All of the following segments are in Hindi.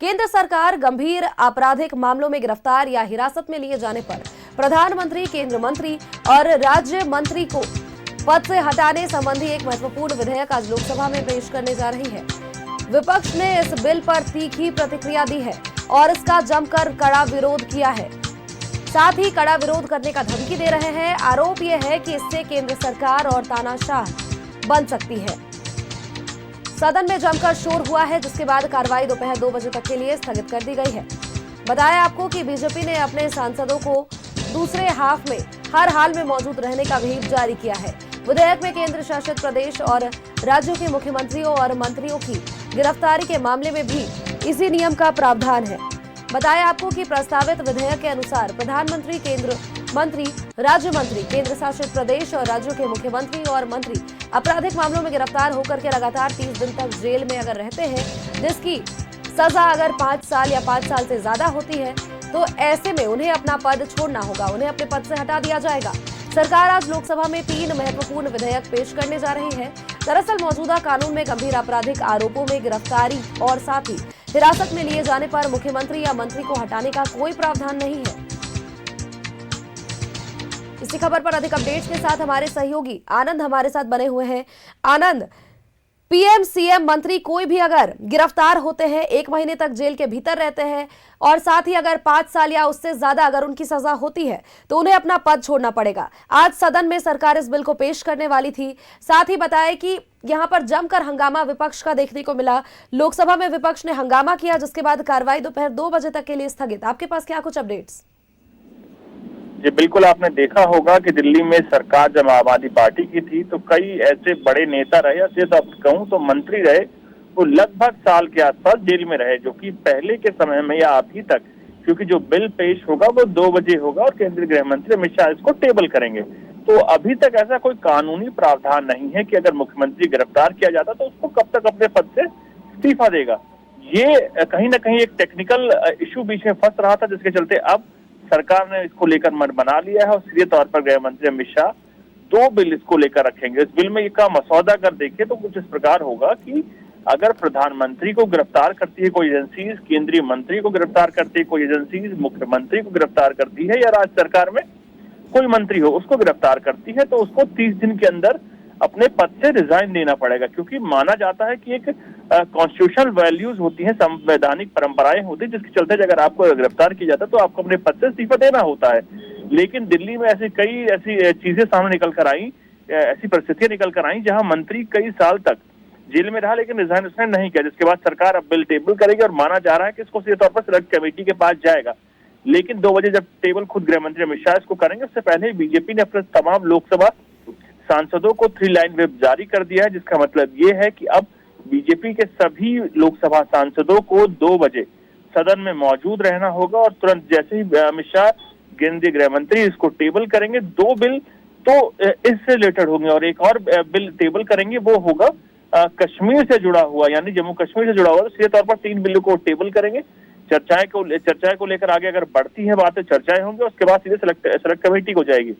केंद्र सरकार गंभीर आपराधिक मामलों में गिरफ्तार या हिरासत में लिए जाने पर प्रधानमंत्री, केंद्र मंत्री और राज्य मंत्री को पद से हटाने संबंधी एक महत्वपूर्ण विधेयक आज लोकसभा में पेश करने जा रही है। विपक्ष ने इस बिल पर तीखी प्रतिक्रिया दी है और इसका जमकर कड़ा विरोध किया है। साथ ही कड़ा विरोध करने का धमकी दे रहे हैं। आरोप यह है कि इससे केंद्र सरकार और तानाशाह बन सकती है। सदन में जमकर शोर हुआ है, जिसके बाद कार्रवाई दोपहर 2 बजे तक के लिए स्थगित कर दी गई है। बताया आपको कि बीजेपी ने अपने सांसदों को दूसरे हाफ में हर हाल में मौजूद रहने का व्हिप जारी किया है। विधेयक में केंद्र शासित प्रदेश और राज्यों के मुख्यमंत्रियों और मंत्रियों की गिरफ्तारी के मामले में भी इसी नियम का प्रावधान है। बताया आपको कि प्रस्तावित विधेयक के अनुसार प्रधानमंत्री, केंद्र मंत्री, राज्य मंत्री, केंद्र शासित प्रदेश और राज्यों के मुख्यमंत्री और मंत्री आपराधिक मामलों में गिरफ्तार होकर के लगातार 30 दिन तक जेल में अगर रहते हैं, जिसकी सजा अगर 5 साल या 5 साल से ज्यादा होती है, तो ऐसे में उन्हें अपना पद छोड़ना होगा, उन्हें अपने पद से हटा दिया जाएगा। सरकार आज लोकसभा में 3 महत्वपूर्ण विधेयक पेश करने जा रही है। दरअसल मौजूदा कानून में गंभीर आपराधिक आरोपों में गिरफ्तारी और साथ ही हिरासत में लिए जाने पर मुख्यमंत्री या मंत्री को हटाने का कोई प्रावधान नहीं है। इसी खबर पर अधिक अपडेट्स के साथ हमारे सहयोगी आनंद हमारे साथ बने हुए हैं। आनंद, पीएम, सीएम, मंत्री कोई भी अगर गिरफ्तार होते हैं, 1 महीने तक जेल के भीतर रहते हैं और साथ ही अगर 5 साल या उससे ज्यादा अगर उनकी सजा होती है, तो उन्हें अपना पद छोड़ना पड़ेगा। आज सदन में सरकार इस बिल को पेश करने वाली थी। साथ ही बताया कि यहां पर जमकर हंगामा विपक्ष का देखने को मिला। लोकसभा में विपक्ष ने हंगामा किया, जिसके बाद कार्रवाई दोपहर 2 बजे तक के लिए स्थगित। आपके पास क्या कुछ अपडेट्स? जी बिल्कुल, आपने देखा होगा कि दिल्ली में सरकार जब आम आदमी पार्टी की थी तो कई ऐसे बड़े नेता रहे, या सिर्फ अब कहूँ तो मंत्री रहे, वो लगभग साल के आसपास जेल में रहे, जो कि पहले के समय में या अभी तक, क्योंकि जो बिल पेश होगा वो 2 बजे होगा और केंद्रीय गृह मंत्री अमित शाह इसको टेबल करेंगे। तो अभी तक ऐसा कोई कानूनी प्रावधान नहीं है कि अगर मुख्यमंत्री गिरफ्तार किया जाता तो उसको कब तक अपने पद से इस्तीफा देगा। ये कहीं ना कहीं एक टेक्निकल इशू बीच में फंस रहा था, जिसके चलते अब सरकार ने इसको लेकर मन बना लिया है और सीधे तौर पर गृह मंत्री अमित शाह 2 बिल इसको लेकर रखेंगे। इस बिल में का मसौदा अगर देखें तो कुछ इस प्रकार होगा कि अगर प्रधानमंत्री को गिरफ्तार करती है कोई एजेंसी, केंद्रीय मंत्री को गिरफ्तार करती है कोई एजेंसी, मुख्यमंत्री को गिरफ्तार करती है, या राज्य सरकार में कोई मंत्री हो उसको गिरफ्तार करती है, तो उसको 30 दिन के अंदर अपने पद से रिजाइन देना पड़ेगा। क्योंकि माना जाता है कि एक कॉन्स्टिट्यूशनल वैल्यूज होती हैं, संवैधानिक परंपराएं होती हैं, जिसके चलते अगर आपको गिरफ्तार किया जाता है तो आपको अपने पद से इस्तीफा देना होता है। लेकिन दिल्ली में ऐसी कई ऐसी चीजें सामने निकल कर आई, ऐसी परिस्थितियां निकल कर आई जहां मंत्री कई साल तक जेल में रहा लेकिन रिजाइन उसने नहीं किया, जिसके बाद सरकार अब बिल टेबल करेगी और माना जा रहा है कि इसको सीधे तौर पर सिलेक्ट कमेटी के पास जाएगा। लेकिन 2 बजे जब टेबल खुद गृह मंत्री अमित शाह इसको करेंगे, उससे पहले बीजेपी ने अपने तमाम लोकसभा सांसदों को 3 लाइन व्हिप जारी कर दिया है, जिसका मतलब ये है कि अब बीजेपी के सभी लोकसभा सांसदों को 2 बजे सदन में मौजूद रहना होगा और तुरंत जैसे ही अमित शाह केंद्रीय गृह मंत्री इसको टेबल करेंगे, 2 बिल तो इससे रिलेटेड होंगे और एक और बिल टेबल करेंगे, वो होगा कश्मीर से जुड़ा हुआ, यानी जम्मू कश्मीर से जुड़ा हुआ। तो सीधे तौर पर 3 बिलों को टेबल करेंगे। चर्चाएं को लेकर आगे अगर बढ़ती है बातें, चर्चाएं होंगी, उसके बाद सीधे सेलेक्ट कमेटी को जाएगी।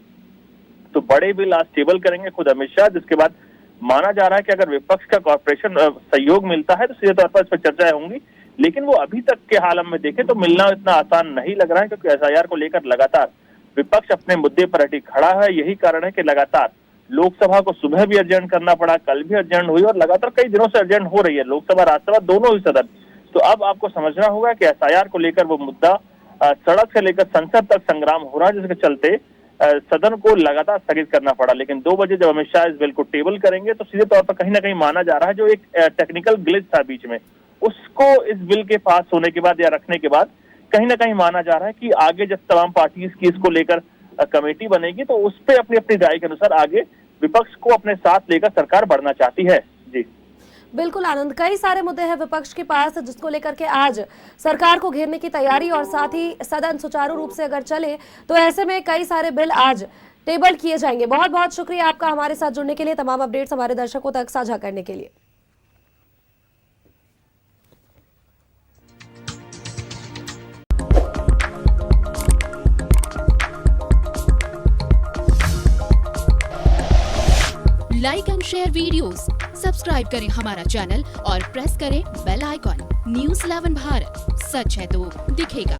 तो बड़े बिल आज टेबल करेंगे खुद अमित शाह, जिसके बाद माना जा रहा है कि अगर विपक्ष का कॉर्पोरेशन सहयोग मिलता है तो सीधे तौर पर इस पर चर्चाएं होंगी। लेकिन वो अभी तक के हालत में देखें तो मिलना इतना आसान नहीं लग रहा है, क्योंकि एसआईआर को लेकर लगातार विपक्ष अपने मुद्दे पर अटी खड़ा है। यही कारण है कि लगातार लोकसभा को सुबह भी अर्जेंट करना पड़ा, कल भी अर्जेंट हुई और लगातार कई दिनों से अर्जेंट हो रही है लोकसभा राज्यसभा दोनों ही सदन। तो अब आपको समझना होगा कि एसआईआर को लेकर वो मुद्दा सड़क से लेकर संसद तक संग्राम हो रहा है, जिसके चलते सदन को लगातार स्थगित करना पड़ा। लेकिन 2 बजे जब अमित शाह इस बिल को टेबल करेंगे तो सीधे तौर पर कहीं ना कहीं माना जा रहा है जो एक टेक्निकल ग्लिच था बीच में, उसको इस बिल के पास होने के बाद या रखने के बाद कहीं ना कहीं माना जा रहा है कि आगे जब तमाम पार्टीज की इसको लेकर कमेटी बनेगी तो उस पर अपनी अपनी राय के अनुसार आगे विपक्ष को अपने साथ लेकर सरकार बढ़ना चाहती है। जी बिल्कुल आनंद, कई सारे मुद्दे हैं विपक्ष के पास जिसको लेकर के आज सरकार को घेरने की तैयारी और साथ ही सदन सुचारू रूप से अगर चले तो ऐसे में कई सारे बिल आज टेबल किए जाएंगे। बहुत बहुत शुक्रिया आपका हमारे साथ जुड़ने के लिए, तमाम अपडेट्स हमारे दर्शकों तक साझा करने के लिए। Like and share videos, subscribe करें हमारा चैनल और प्रेस करें बेल आइकॉन। न्यूज़ 11 भारत, सच है तो दिखेगा।